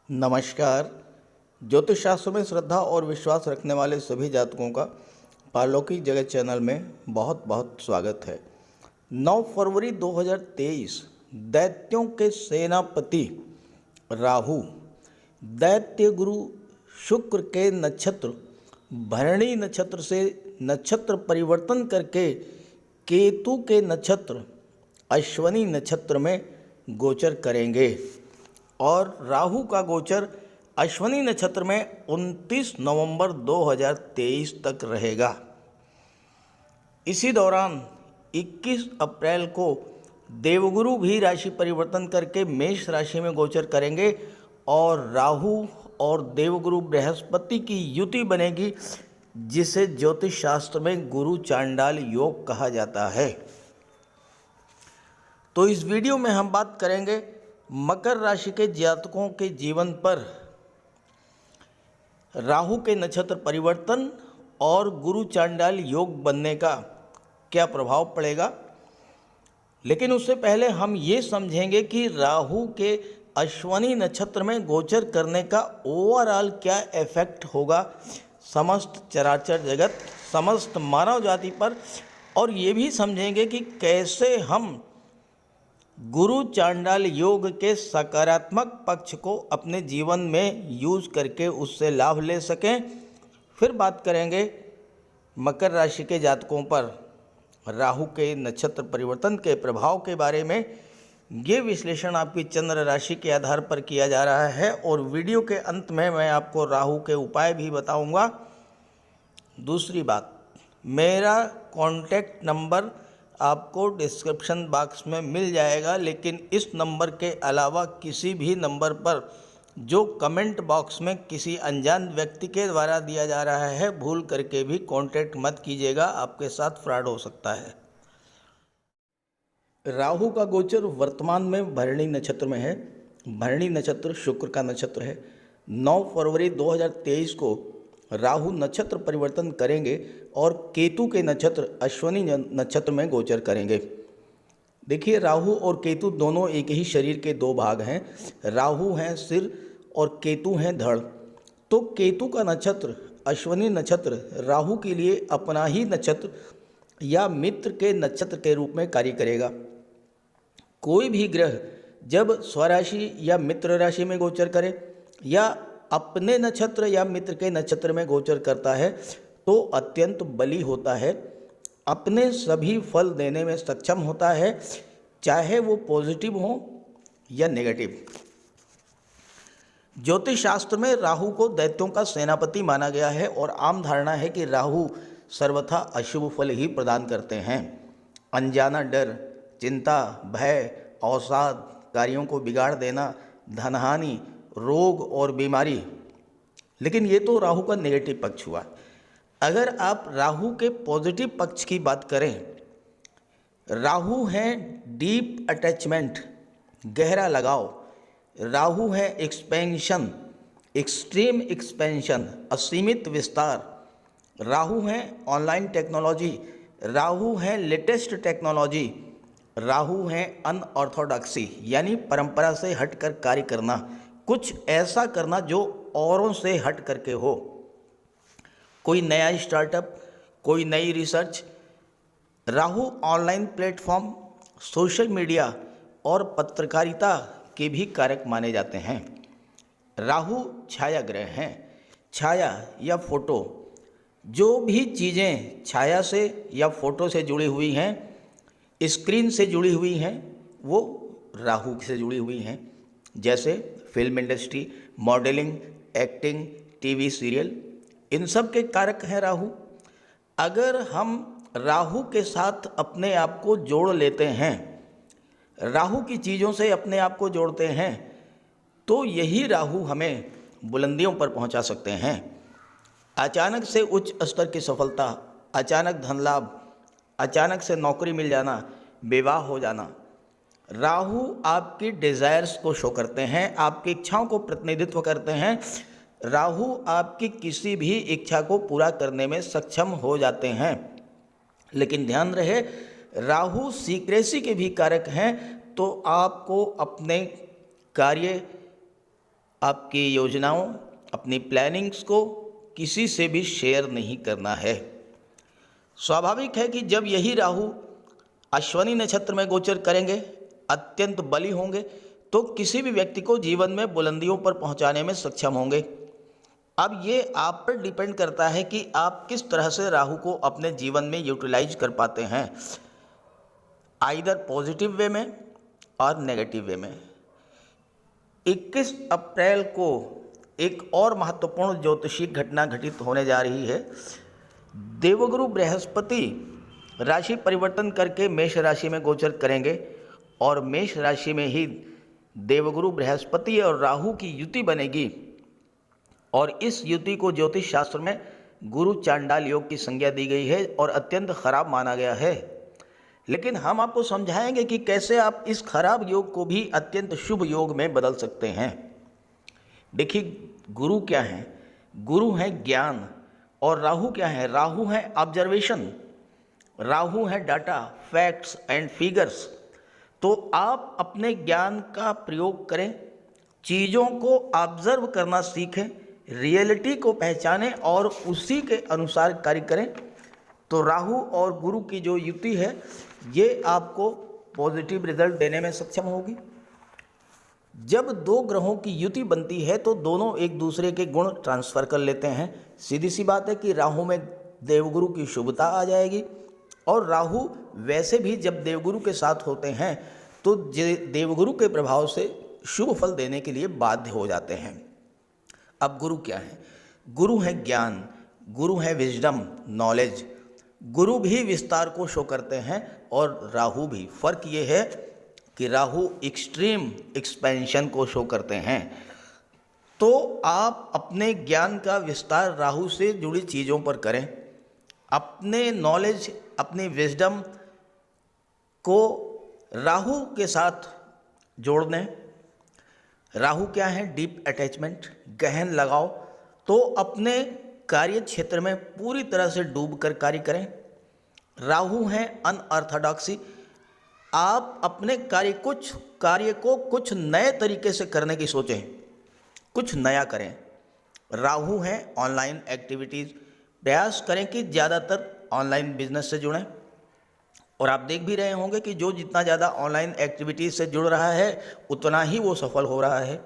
नमस्कार। ज्योतिष शास्त्र में श्रद्धा और विश्वास रखने वाले सभी जातकों का पारलौकिक जगत चैनल में बहुत बहुत स्वागत है। 9 फरवरी 2023 दैत्यों के सेनापति राहु दैत्य गुरु शुक्र के नक्षत्र भरणी नक्षत्र से नक्षत्र परिवर्तन करके केतु के नक्षत्र अश्वनी नक्षत्र में गोचर करेंगे और राहु का गोचर अश्वनी नक्षत्र में 29 नवंबर 2023 तक रहेगा। इसी दौरान 21 अप्रैल को देवगुरु भी राशि परिवर्तन करके मेष राशि में गोचर करेंगे और राहु और देवगुरु बृहस्पति की युति बनेगी, जिसे ज्योतिष शास्त्र में गुरु चांडाल योग कहा जाता है। तो इस वीडियो में हम बात करेंगे मकर राशि के जातकों के जीवन पर राहु के नक्षत्र परिवर्तन और गुरु चांडाल योग बनने का क्या प्रभाव पड़ेगा। लेकिन उससे पहले हम ये समझेंगे कि राहु के अश्वनी नक्षत्र में गोचर करने का ओवरऑल क्या इफेक्ट होगा समस्त चराचर जगत, समस्त मानव जाति पर, और ये भी समझेंगे कि कैसे हम गुरु चांडाल योग के सकारात्मक पक्ष को अपने जीवन में यूज करके उससे लाभ ले सकें। फिर बात करेंगे मकर राशि के जातकों पर राहु के नक्षत्र परिवर्तन के प्रभाव के बारे में। ये विश्लेषण आपकी चंद्र राशि के आधार पर किया जा रहा है और वीडियो के अंत में मैं आपको राहु के उपाय भी बताऊंगा। दूसरी बात, मेरा कॉन्टैक्ट नंबर आपको डिस्क्रिप्शन बॉक्स में मिल जाएगा, लेकिन इस नंबर के अलावा किसी भी नंबर पर जो कमेंट बॉक्स में किसी अनजान व्यक्ति के द्वारा दिया जा रहा है, भूल करके भी कांटेक्ट मत कीजिएगा, आपके साथ फ्रॉड हो सकता है। राहु का गोचर वर्तमान में भरणी नक्षत्र में है। भरणी नक्षत्र शुक्र का नक्षत्र है। 9 फरवरी 2023 को राहु नक्षत्र परिवर्तन करेंगे और केतु के नक्षत्र अश्वनी नक्षत्र में गोचर करेंगे। देखिए, राहु और केतु दोनों एक ही शरीर के दो भाग हैं। राहु हैं सिर और केतु हैं धड़। तो केतु का नक्षत्र अश्वनी नक्षत्र राहु के लिए अपना ही नक्षत्र या मित्र के नक्षत्र के रूप में कार्य करेगा। कोई भी ग्रह जब स्वराशि या मित्र राशि में गोचर करे या अपने नक्षत्र या मित्र के नक्षत्र में गोचर करता है तो अत्यंत बली होता है, अपने सभी फल देने में सक्षम होता है, चाहे वो पॉजिटिव हो या नेगेटिव। ज्योतिष शास्त्र में राहु को दैत्यों का सेनापति माना गया है और आम धारणा है कि राहु सर्वथा अशुभ फल ही प्रदान करते हैं। अनजाना डर, चिंता, भय, अवसाद, कार्यों को बिगाड़ देना, धनहानि, रोग और बीमारी। लेकिन ये तो राहु का नेगेटिव पक्ष हुआ। अगर आप राहु के पॉजिटिव पक्ष की बात करें, राहु है डीप अटैचमेंट, गहरा लगाव। राहु है एक्सपेंशन, एक्सट्रीम एक्सपेंशन, असीमित विस्तार। राहु है ऑनलाइन टेक्नोलॉजी। राहु है लेटेस्ट टेक्नोलॉजी। राहु है अनऑर्थोडॉक्सी, यानी परंपरा से हटकर कार्य करना, कुछ ऐसा करना जो औरों से हट करके हो। कोई नया स्टार्टअप, कोई नई research. Rahu online platform, social media और पत्रकारिता के भी कारक माने जाते हैं। राहु छाया ग्रह हैं। छाया या फोटो, जो भी चीज़ें छाया से या फोटो से जुड़ी हुई हैं, स्क्रीन से जुड़ी हुई हैं, वो राहु से जुड़ी हुई हैं। जैसे film industry, modelling, acting, TV serial, इन सब के कारक हैं राहु। अगर हम राहु के साथ अपने आप को जोड़ लेते हैं, राहु की चीज़ों से अपने आप को जोड़ते हैं, तो यही राहु हमें बुलंदियों पर पहुंचा सकते हैं। अचानक से उच्च स्तर की सफलता, अचानक धन लाभ, अचानक से नौकरी मिल जाना, विवाह हो जाना। राहु आपकी डिज़ायर्स को शो करते हैं, आपकी इच्छाओं को प्रतिनिधित्व करते हैं। राहु आपकी किसी भी इच्छा को पूरा करने में सक्षम हो जाते हैं। लेकिन ध्यान रहे, राहु सीक्रेसी के भी कारक हैं, तो आपको अपने कार्य, आपकी योजनाओं, अपनी प्लानिंग्स को किसी से भी शेयर नहीं करना है। स्वाभाविक है कि जब यही राहु अश्वनी नक्षत्र में गोचर करेंगे, अत्यंत बली होंगे, तो किसी भी व्यक्ति को जीवन में बुलंदियों पर पहुंचाने में सक्षम होंगे। अब ये आप पर डिपेंड करता है कि आप किस तरह से राहु को अपने जीवन में यूटिलाइज कर पाते हैं, आइदर पॉजिटिव वे में और नेगेटिव वे में। 21 अप्रैल को एक और महत्वपूर्ण ज्योतिषीय घटना घटित होने जा रही है। देवगुरु बृहस्पति राशि परिवर्तन करके मेष राशि में गोचर करेंगे और मेष राशि में ही देवगुरु बृहस्पति और राहु की युति बनेगी और इस युति को ज्योतिष शास्त्र में गुरु चांडाल योग की संज्ञा दी गई है और अत्यंत खराब माना गया है। लेकिन हम आपको समझाएंगे कि कैसे आप इस खराब योग को भी अत्यंत शुभ योग में बदल सकते हैं। देखिए, गुरु क्या है? गुरु है ज्ञान और राहु क्या है? राहु है ऑब्जर्वेशन, राहु है डाटा, फैक्ट्स एंड फिगर्स। तो आप अपने ज्ञान का प्रयोग करें, चीज़ों को ऑब्जर्व करना सीखें, रियलिटी को पहचानें और उसी के अनुसार कार्य करें। तो राहु और गुरु की जो युति है ये आपको पॉजिटिव रिजल्ट देने में सक्षम होगी। जब दो ग्रहों की युति बनती है तो दोनों एक दूसरे के गुण ट्रांसफ़र कर लेते हैं। सीधी सी बात है कि राहु में देवगुरु की शुभता आ जाएगी और राहु वैसे भी जब देवगुरु के साथ होते हैं तो देवगुरु के प्रभाव से शुभ फल देने के लिए बाध्य हो जाते हैं। अब गुरु क्या है? गुरु है ज्ञान, गुरु है विजडम, नॉलेज। गुरु भी विस्तार को शो करते हैं और राहु भी। फर्क ये है कि राहु एक्सट्रीम एक्सपेंशन को शो करते हैं। तो आप अपने ज्ञान का विस्तार राहु से जुड़ी चीज़ों पर करें, अपने नॉलेज, अपनी विजडम को राहु के साथ जोड़ दें। राहु क्या है? डीप अटैचमेंट, गहन लगाव। तो अपने कार्य क्षेत्र में पूरी तरह से डूब कर कार्य करें। राहु है अनऑर्थोडॉक्सी, आप अपने कार्य को कुछ नए तरीके से करने की सोचें, कुछ नया करें। राहु है ऑनलाइन एक्टिविटीज़, प्रयास करें कि ज़्यादातर ऑनलाइन बिजनेस से जुड़ें। और आप देख भी रहे होंगे कि जो जितना ज़्यादा ऑनलाइन एक्टिविटीज़ से जुड़ रहा है उतना ही वो सफल हो रहा है।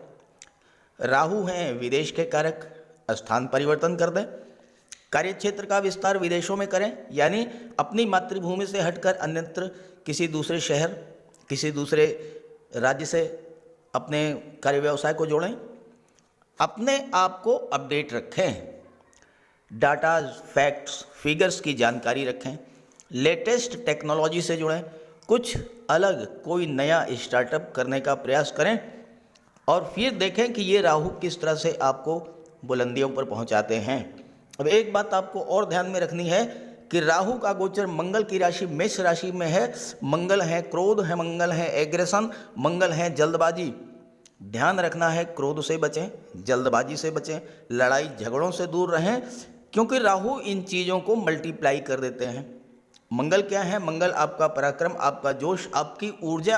राहु हैं विदेश के कारक, स्थान परिवर्तन कर दें, कार्य क्षेत्र का विस्तार विदेशों में करें, यानी अपनी मातृभूमि से हटकर अन्यत्र किसी दूसरे शहर, किसी दूसरे राज्य से अपने कार्य व्यवसाय को जोड़ें। अपने आप को अपडेट रखें, डाटा, फैक्ट्स, फिगर्स की जानकारी रखें, लेटेस्ट टेक्नोलॉजी से जुड़ें, कुछ अलग कोई नया स्टार्टअप करने का प्रयास करें और फिर देखें कि ये राहु किस तरह से आपको बुलंदियों पर पहुंचाते हैं। अब एक बात आपको और ध्यान में रखनी है कि राहु का गोचर मंगल की राशि मेष राशि में है। मंगल है क्रोध, है मंगल है एग्रेशन, मंगल है जल्दबाजी। ध्यान रखना है, क्रोध से बचें, जल्दबाजी से बचें, लड़ाई झगड़ों से दूर रहें, क्योंकि राहु इन चीज़ों को मल्टीप्लाई कर देते हैं। मंगल क्या है? मंगल आपका पराक्रम, आपका जोश, आपकी ऊर्जा।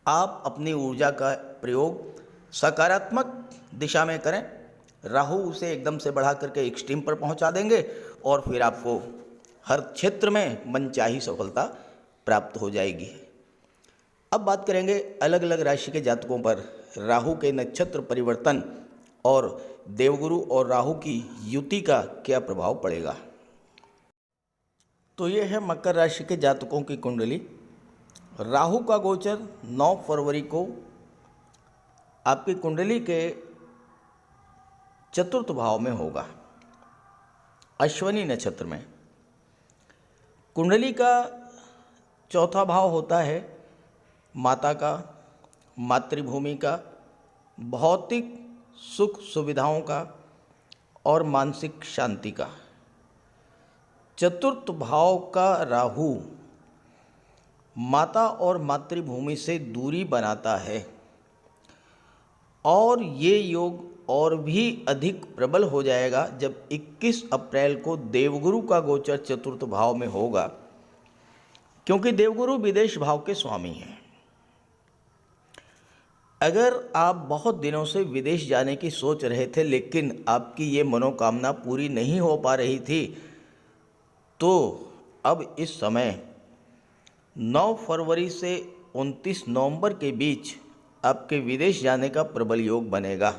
आप अपनी ऊर्जा का प्रयोग सकारात्मक दिशा में करें, राहु उसे एकदम से बढ़ा करके एक्सट्रीम पर पहुंचा देंगे और फिर आपको हर क्षेत्र में मनचाही सफलता प्राप्त हो जाएगी। अब बात करेंगे अलग अलग राशि के जातकों पर राहु के नक्षत्र परिवर्तन और देवगुरु और राहु की युति का क्या प्रभाव पड़ेगा। तो ये है मकर राशि के जातकों की कुंडली। राहु का गोचर 9 फरवरी को आपकी कुंडली के चतुर्थ भाव में होगा, अश्वनी नक्षत्र में। कुंडली का चौथा भाव होता है माता का, मातृभूमि का, भौतिक सुख सुविधाओं का और मानसिक शांति का। चतुर्थ भाव का राहु माता और मातृभूमि से दूरी बनाता है और ये योग और भी अधिक प्रबल हो जाएगा जब 21 अप्रैल को देवगुरु का गोचर चतुर्थ भाव में होगा, क्योंकि देवगुरु विदेश भाव के स्वामी हैं। अगर आप बहुत दिनों से विदेश जाने की सोच रहे थे लेकिन आपकी ये मनोकामना पूरी नहीं हो पा रही थी, तो अब इस समय 9 फरवरी से 29 नवंबर के बीच आपके विदेश जाने का प्रबल योग बनेगा।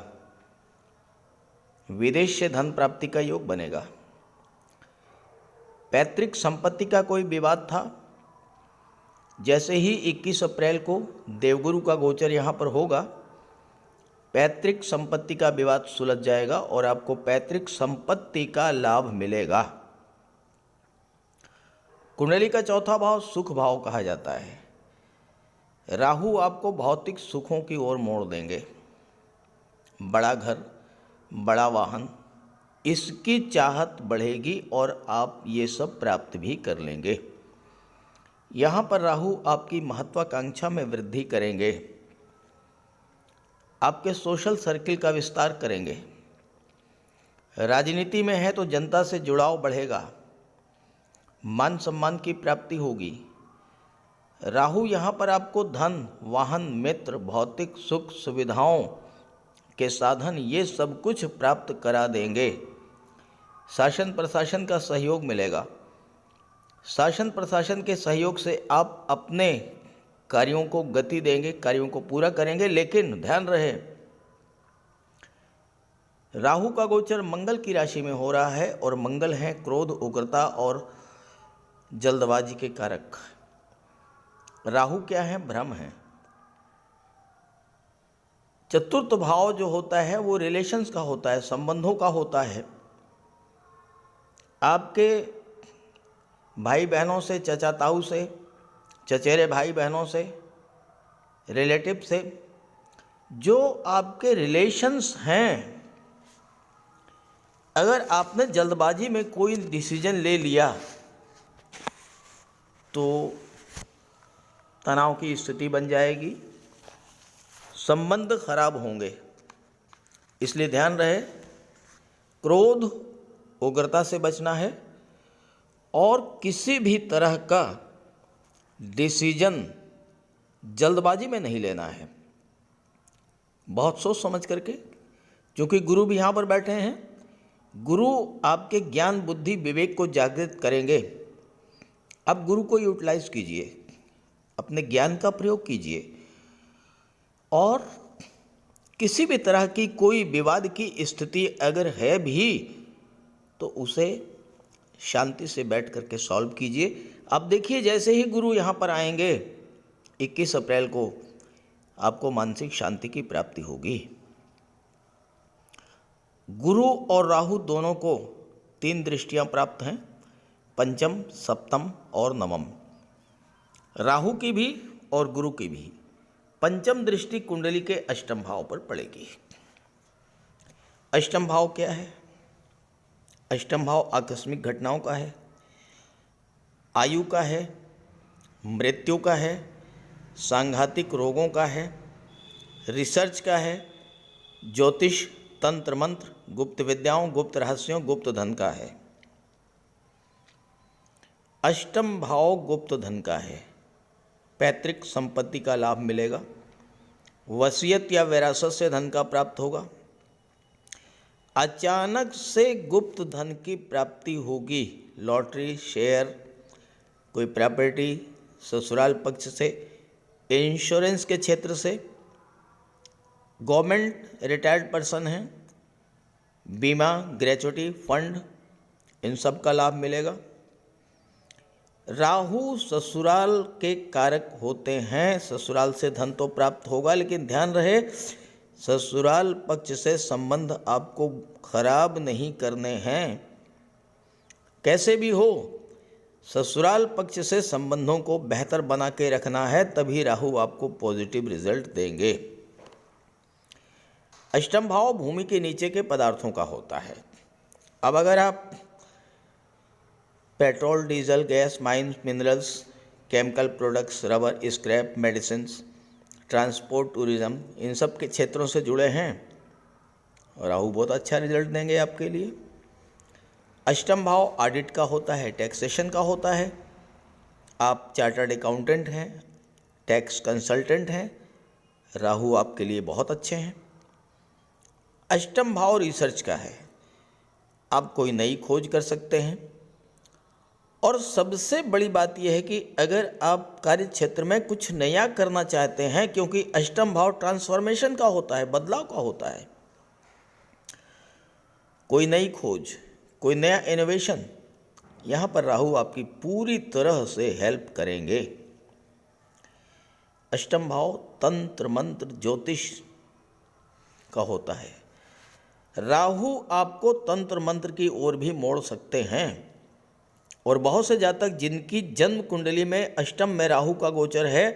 विदेश से धन प्राप्ति का योग बनेगा। पैतृक संपत्ति का कोई विवाद था, जैसे ही 21 अप्रैल को देवगुरु का गोचर यहाँ पर होगा, पैतृक संपत्ति का विवाद सुलझ जाएगा और आपको पैतृक संपत्ति का लाभ मिलेगा। कुंडली का चौथा भाव सुख भाव कहा जाता है। राहु आपको भौतिक सुखों की ओर मोड़ देंगे। बड़ा घर, बड़ा वाहन, इसकी चाहत बढ़ेगी और आप ये सब प्राप्त भी कर लेंगे। यहाँ पर राहु आपकी महत्वाकांक्षा में वृद्धि करेंगे, आपके सोशल सर्किल का विस्तार करेंगे। राजनीति में है तो जनता से जुड़ाव बढ़ेगा, मान सम्मान की प्राप्ति होगी। राहु यहाँ पर आपको धन, वाहन, मित्र, भौतिक सुख सुविधाओं के साधन, ये सब कुछ प्राप्त करा देंगे। शासन प्रशासन का सहयोग मिलेगा। शासन प्रशासन के सहयोग से आप अपने कार्यों को गति देंगे, कार्यों को पूरा करेंगे। लेकिन ध्यान रहे, राहु का गोचर मंगल की राशि में हो रहा है और मंगल है क्रोध, उग्रता और जल्दबाजी के कारक। राहु क्या है? भ्रम है। चतुर्थ भाव जो होता है वो रिलेशंस का होता है, संबंधों का होता है। आपके भाई बहनों से, चचा ताऊ से, चचेरे भाई बहनों से, रिलेटिव से, जो आपके रिलेशंस हैं, अगर आपने जल्दबाजी में कोई डिसीजन ले लिया तो तनाव की स्थिति बन जाएगी, संबंध खराब होंगे। इसलिए ध्यान रहे, क्रोध, उग्रता से बचना है और किसी भी तरह का डिसीजन जल्दबाजी में नहीं लेना है। बहुत सोच समझ करके, क्योंकि गुरु भी यहाँ पर बैठे हैं। गुरु आपके ज्ञान, बुद्धि, विवेक को जागृत करेंगे। अब गुरु को यूटिलाइज कीजिए, अपने ज्ञान का प्रयोग कीजिए और किसी भी तरह की कोई विवाद की स्थिति अगर है भी तो उसे शांति से बैठ करके सॉल्व कीजिए। अब देखिए, जैसे ही गुरु यहाँ पर आएंगे 21 अप्रैल को, आपको मानसिक शांति की प्राप्ति होगी। गुरु और राहु दोनों को 3 दृष्टियाँ प्राप्त हैं, पंचम, सप्तम और नवम। राहु की भी और गुरु की भी पंचम दृष्टि कुंडली के अष्टम भाव पर पड़ेगी। अष्टम भाव क्या है? अष्टम भाव आकस्मिक घटनाओं का है, आयु का है, मृत्यु का है, सांघातिक रोगों का है, रिसर्च का है, ज्योतिष, तंत्र मंत्र, गुप्त विद्याओं, गुप्त रहस्यों, गुप्त धन का है। अष्टम भाव गुप्त धन का है। पैतृक संपत्ति का लाभ मिलेगा, वसीयत या विरासत से धन का प्राप्त होगा, अचानक से गुप्त धन की प्राप्ति होगी। लॉटरी, शेयर, कोई प्रॉपर्टी, ससुराल पक्ष से, इंश्योरेंस के क्षेत्र से, गवर्नमेंट रिटायर्ड पर्सन हैं, बीमा, ग्रेचुटी, फंड, इन सब का लाभ मिलेगा। राहु ससुराल के कारक होते हैं, ससुराल से धन तो प्राप्त होगा, लेकिन ध्यान रहे, ससुराल पक्ष से संबंध आपको खराब नहीं करने हैं। कैसे भी हो, ससुराल पक्ष से संबंधों को बेहतर बना के रखना है, तभी राहु आपको पॉजिटिव रिजल्ट देंगे। अष्टम भाव भूमि के नीचे के पदार्थों का होता है। अब अगर आप petrol, diesel, gas, mines, minerals, chemical products, rubber, scrap, medicines, transport, tourism, इन सब के क्षेत्रों से जुड़े हैं, राहु बहुत अच्छा रिजल्ट देंगे आपके लिए। अष्टम भाव ऑडिट का होता है, टैक्सेशन का होता है। आप चार्टर्ड अकाउंटेंट हैं, टैक्स कंसल्टेंट हैं, राहु आपके लिए बहुत अच्छे हैं। अष्टम भाव रिसर्च का है, आप कोई नई खोज कर सकते हैं। और सबसे बड़ी बात यह है कि अगर आप कार्य क्षेत्र में कुछ नया करना चाहते हैं, क्योंकि अष्टम भाव ट्रांसफॉर्मेशन का होता है, बदलाव का होता है, कोई नई खोज, कोई नया इनोवेशन, यहाँ पर राहु आपकी पूरी तरह से हेल्प करेंगे। अष्टम भाव तंत्र मंत्र ज्योतिष का होता है। राहु आपको तंत्र मंत्र की ओर भी मोड़ सकते हैं। और बहुत से जातक जिनकी जन्म कुंडली में अष्टम में राहु का गोचर है,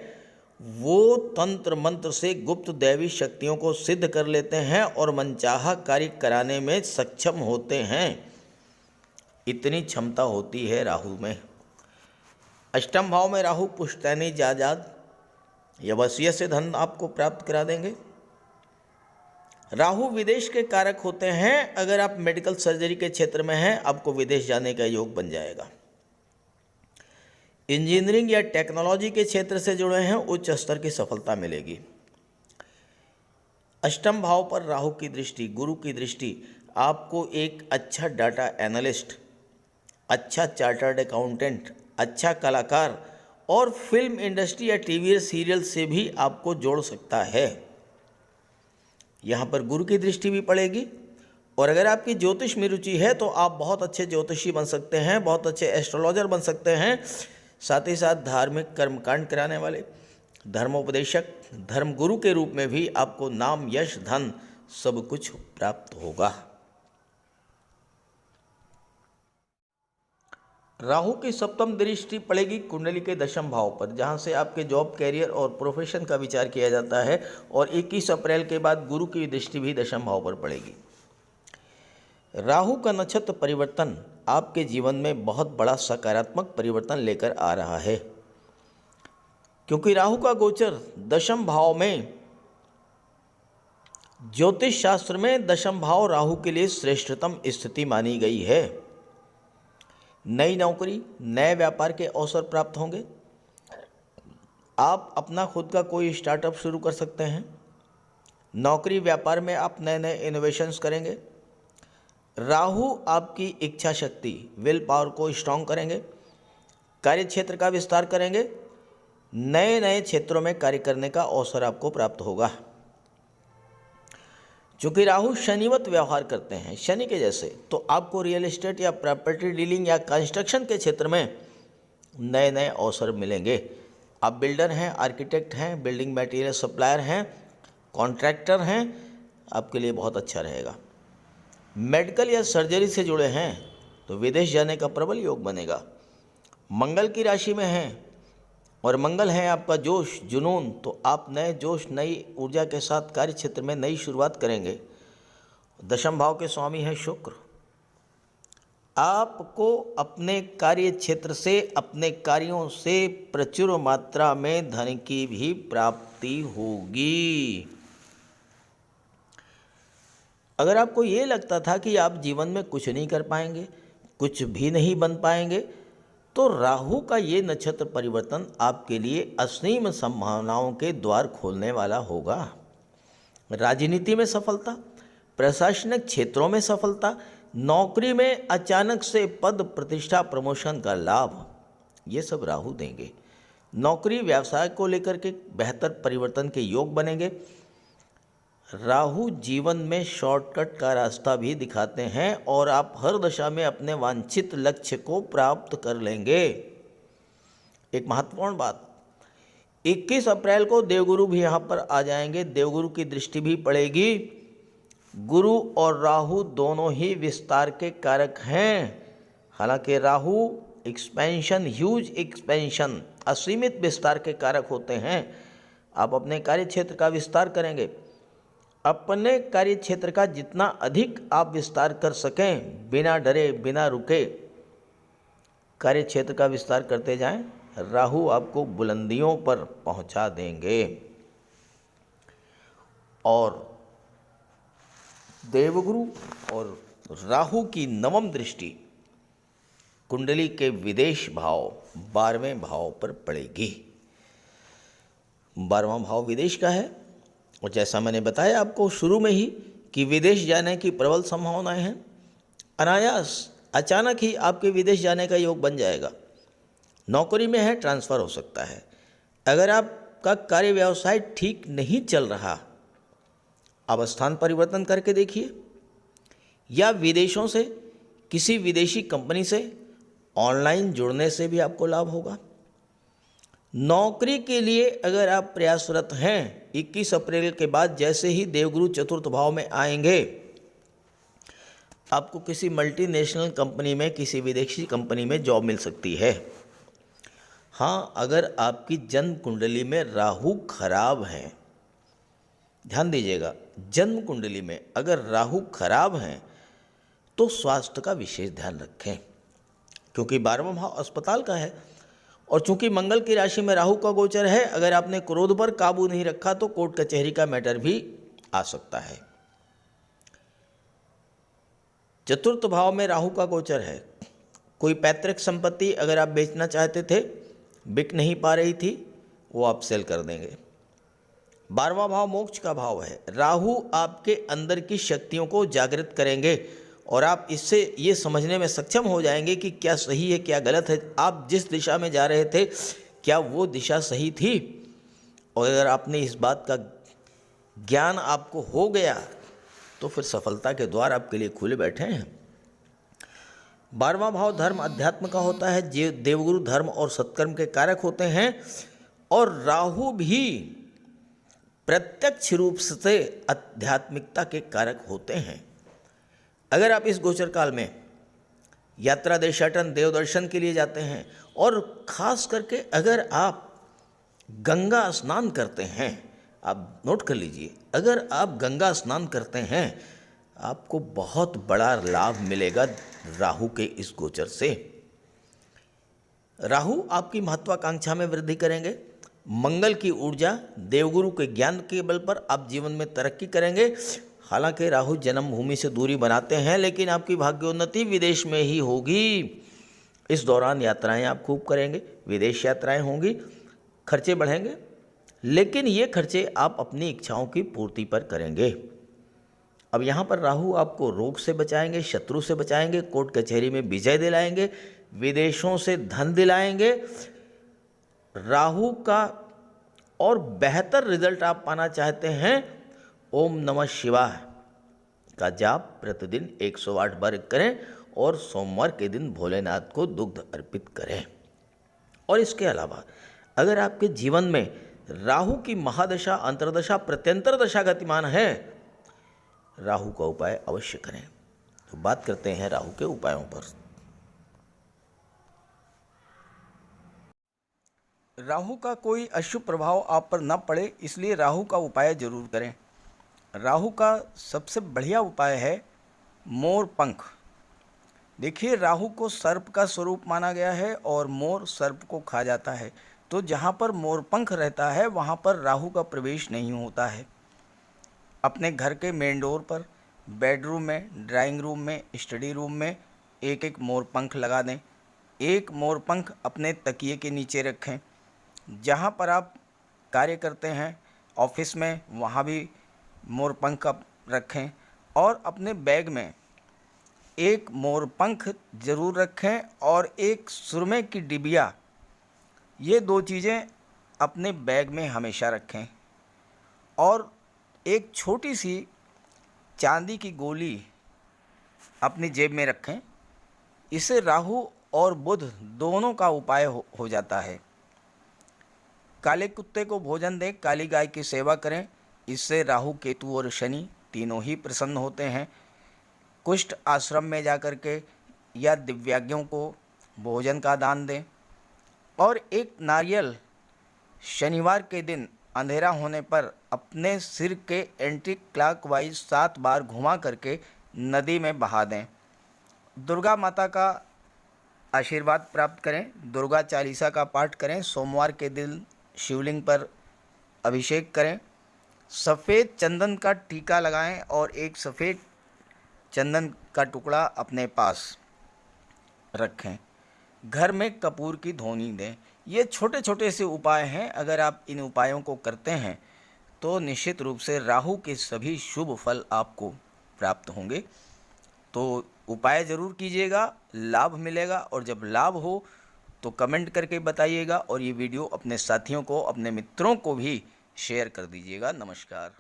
वो तंत्र मंत्र से गुप्त दैवी शक्तियों को सिद्ध कर लेते हैं और मनचाहा कार्य कराने में सक्षम होते हैं। इतनी क्षमता होती है राहु में। अष्टम भाव में राहु पुश्तैनी जायदाद या वसीयत से धन आपको प्राप्त करा देंगे। राहु विदेश के कारक होते हैं। अगर आप मेडिकल सर्जरी के क्षेत्र में हैं, आपको विदेश जाने का योग बन जाएगा। इंजीनियरिंग या टेक्नोलॉजी के क्षेत्र से जुड़े हैं, उच्च स्तर की सफलता मिलेगी। अष्टम भाव पर राहु की दृष्टि, गुरु की दृष्टि आपको एक अच्छा डाटा एनालिस्ट, अच्छा चार्टर्ड अकाउंटेंट, अच्छा कलाकार और फिल्म इंडस्ट्री या टीवी सीरियल से भी आपको जोड़ सकता है। यहाँ पर गुरु की दृष्टि भी पड़ेगी। और अगर आपकी ज्योतिष में रुचि है तो आप बहुत अच्छे ज्योतिषी बन सकते हैं, बहुत अच्छे एस्ट्रोलॉजर बन सकते हैं। साथ ही साथ धार्मिक कर्मकांड कराने वाले, धर्मोपदेशक, धर्मगुरु के रूप में भी आपको नाम, यश, धन सब कुछ प्राप्त होगा। राहु की सप्तम दृष्टि पड़ेगी कुंडली के दशम भाव पर, जहां से आपके जॉब, कैरियर और प्रोफेशन का विचार किया जाता है। और 21 अप्रैल के बाद गुरु की दृष्टि भी दशम भाव पर पड़ेगी। राहु का नक्षत्र परिवर्तन आपके जीवन में बहुत बड़ा सकारात्मक परिवर्तन लेकर आ रहा है, क्योंकि राहु का गोचर दशम भाव में, ज्योतिष शास्त्र में दशम भाव राहु के लिए श्रेष्ठतम स्थिति मानी गई है। नई नौकरी, नए व्यापार के अवसर प्राप्त होंगे। आप अपना खुद का कोई स्टार्टअप शुरू कर सकते हैं। नौकरी व्यापार में आप नए नए इनोवेशंस करेंगे। राहु आपकी इच्छा शक्ति, विल पावर को स्ट्रॉन्ग करेंगे। कार्य क्षेत्र का विस्तार करेंगे। नए नए क्षेत्रों में कार्य करने का अवसर आपको प्राप्त होगा। चूँकि राहु शनिवत व्यवहार करते हैं, शनि के जैसे, तो आपको रियल एस्टेट या प्रॉपर्टी डीलिंग या कंस्ट्रक्शन के क्षेत्र में नए नए अवसर मिलेंगे। आप बिल्डर हैं, आर्किटेक्ट हैं, बिल्डिंग मटेरियल सप्लायर हैं, कॉन्ट्रैक्टर हैं, आपके लिए बहुत अच्छा रहेगा। मेडिकल या सर्जरी से जुड़े हैं तो विदेश जाने का प्रबल योग बनेगा। मंगल की राशि में हैं और मंगल है आपका जोश, जुनून, तो आप नए जोश, नई ऊर्जा के साथ कार्य क्षेत्र में नई शुरुआत करेंगे। दशम भाव के स्वामी हैं शुक्र। आपको अपने कार्य क्षेत्र से, अपने कार्यों से प्रचुर मात्रा में धन की भी प्राप्ति होगी। अगर आपको ये लगता था कि आप जीवन में कुछ नहीं कर पाएंगे, कुछ भी नहीं बन पाएंगे, तो राहु का ये नक्षत्र परिवर्तन आपके लिए असीम संभावनाओं के द्वार खोलने वाला होगा। राजनीति में सफलता, प्रशासनिक क्षेत्रों में सफलता, नौकरी में अचानक से पद प्रतिष्ठा प्रमोशन का लाभ, ये सब राहु देंगे। नौकरी व्यवसाय को लेकर के बेहतर परिवर्तन के योग बनेंगे। राहु जीवन में शॉर्टकट का रास्ता भी दिखाते हैं और आप हर दशा में अपने वांछित लक्ष्य को प्राप्त कर लेंगे। एक महत्वपूर्ण बात, 21 अप्रैल को देवगुरु भी यहाँ पर आ जाएंगे। देवगुरु की दृष्टि भी पड़ेगी। गुरु और राहु दोनों ही विस्तार के कारक हैं। हालांकि राहु एक्सपेंशन, ह्यूज एक्सपेंशन, असीमित विस्तार के कारक होते हैं। आप अपने कार्य क्षेत्र का विस्तार करेंगे। अपने कार्य क्षेत्र का जितना अधिक आप विस्तार कर सकें, बिना डरे, बिना रुके कार्य क्षेत्र का विस्तार करते जाएं, राहु आपको बुलंदियों पर पहुंचा देंगे। और देवगुरु और राहु की नवम दृष्टि कुंडली के विदेश भाव 12वें भाव पर पड़ेगी। 12वां भाव विदेश का है और जैसा मैंने बताया आपको शुरू में ही कि विदेश जाने की प्रबल संभावनाएं हैं। अनायास अचानक ही आपके विदेश जाने का योग बन जाएगा। नौकरी में है, ट्रांसफ़र हो सकता है। अगर आपका कार्य व्यवसाय ठीक नहीं चल रहा, आप स्थान परिवर्तन करके देखिए, या विदेशों से किसी विदेशी कंपनी से ऑनलाइन जुड़ने से भी आपको लाभ होगा। नौकरी के लिए अगर आप प्रयासरत हैं, 21 अप्रैल के बाद जैसे ही देवगुरु चतुर्थ भाव में आएंगे, आपको किसी मल्टीनेशनल कंपनी में, किसी विदेशी कंपनी में जॉब मिल सकती है। हाँ, अगर आपकी जन्म कुंडली में राहु खराब है, ध्यान दीजिएगा, जन्म कुंडली में अगर राहु खराब हैं तो स्वास्थ्य का विशेष ध्यान रखें, क्योंकि 12वां भाव अस्पताल का है। और चूंकि मंगल की राशि में राहु का गोचर है, अगर आपने क्रोध पर काबू नहीं रखा तो कोर्ट कचहरी का मैटर भी आ सकता है। चतुर्थ भाव में राहु का गोचर है। कोई पैतृक संपत्ति अगर आप बेचना चाहते थे, बिक नहीं पा रही थी, वो आप सेल कर देंगे। 12वां भाव मोक्ष का भाव है। राहु आपके अंदर की शक्तियों को जागृत करेंगे और आप इससे ये समझने में सक्षम हो जाएंगे कि क्या सही है, क्या गलत है। आप जिस दिशा में जा रहे थे, क्या वो दिशा सही थी? और अगर आपने इस बात का ज्ञान आपको हो गया तो फिर सफलता के द्वार आपके लिए खुले बैठे हैं। 12वां भाव धर्म अध्यात्म का होता है। देवगुरु धर्म और सत्कर्म के कारक होते हैं, और राहु भी प्रत्यक्ष रूप से आध्यात्मिकता के कारक होते हैं। अगर आप इस गोचर काल में यात्रा, देशाटन, देव दर्शन के लिए जाते हैं, और खास करके अगर आप गंगा स्नान करते हैं, आप नोट कर लीजिए, अगर आप गंगा स्नान करते हैं, आपको बहुत बड़ा लाभ मिलेगा राहु के इस गोचर से। राहु आपकी महत्वाकांक्षा में वृद्धि करेंगे। मंगल की ऊर्जा, देवगुरु के ज्ञान के बल पर आप जीवन में तरक्की करेंगे। हालांकि राहु जन्मभूमि से दूरी बनाते हैं, लेकिन आपकी भाग्योन्नति विदेश में ही होगी। इस दौरान यात्राएं आप खूब करेंगे, विदेश यात्राएं होंगी, खर्चे बढ़ेंगे, लेकिन ये खर्चे आप अपनी इच्छाओं की पूर्ति पर करेंगे। अब यहाँ पर राहु आपको रोग से बचाएंगे, शत्रु से बचाएंगे, कोर्ट कचहरी में विजय दिलाएंगे, विदेशों से धन दिलाएंगे। राहु का और बेहतर रिजल्ट आप पाना चाहते हैं, ओम नमः शिवाय का जाप प्रतिदिन 108 बार करें और सोमवार के दिन भोलेनाथ को दुग्ध अर्पित करें। और इसके अलावा अगर आपके जीवन में राहु की महादशा, अंतर्दशा, प्रत्यंतर दशा गतिमान है, राहु का उपाय अवश्य करें। तो बात करते हैं राहु के उपायों पर। राहु का कोई अशुभ प्रभाव आप पर न पड़े, इसलिए राहु का उपाय जरूर करें। राहु का सबसे बढ़िया उपाय है मोर पंख। देखिए, राहु को सर्प का स्वरूप माना गया है और मोर सर्प को खा जाता है, तो जहाँ पर मोर पंख रहता है वहाँ पर राहु का प्रवेश नहीं होता है। अपने घर के मेन डोर पर, बेडरूम में, ड्राइंग रूम में, स्टडी रूम में एक एक मोर पंख लगा दें। एक मोर पंख अपने तकिए के नीचे रखें। जहाँ पर आप कार्य करते हैं, ऑफिस में, वहाँ भी मोर पंख रखें। और अपने बैग में एक मोर पंख ज़रूर रखें और एक सुरमे की डिबिया, ये दो चीज़ें अपने बैग में हमेशा रखें। और एक छोटी सी चांदी की गोली अपनी जेब में रखें। इससे राहु और बुध दोनों का उपाय हो जाता है। काले कुत्ते को भोजन दें, काली गाय की सेवा करें, इससे राहु, केतु और शनि तीनों ही प्रसन्न होते हैं। कुष्ठ आश्रम में जाकर के या दिव्यांगों को भोजन का दान दें। और एक नारियल शनिवार के दिन अंधेरा होने पर अपने सिर के एंटी क्लॉकवाइज 7 बार घुमा करके नदी में बहा दें। दुर्गा माता का आशीर्वाद प्राप्त करें, दुर्गा चालीसा का पाठ करें। सोमवार के दिन शिवलिंग पर अभिषेक करें। सफ़ेद चंदन का टीका लगाएं और एक सफ़ेद चंदन का टुकड़ा अपने पास रखें। घर में कपूर की धूनी दें। ये छोटे छोटे से उपाय हैं। अगर आप इन उपायों को करते हैं तो निश्चित रूप से राहु के सभी शुभ फल आपको प्राप्त होंगे। तो उपाय ज़रूर कीजिएगा, लाभ मिलेगा। और जब लाभ हो तो कमेंट करके बताइएगा और ये वीडियो अपने साथियों को, अपने मित्रों को भी शेयर कर दीजिएगा। नमस्कार।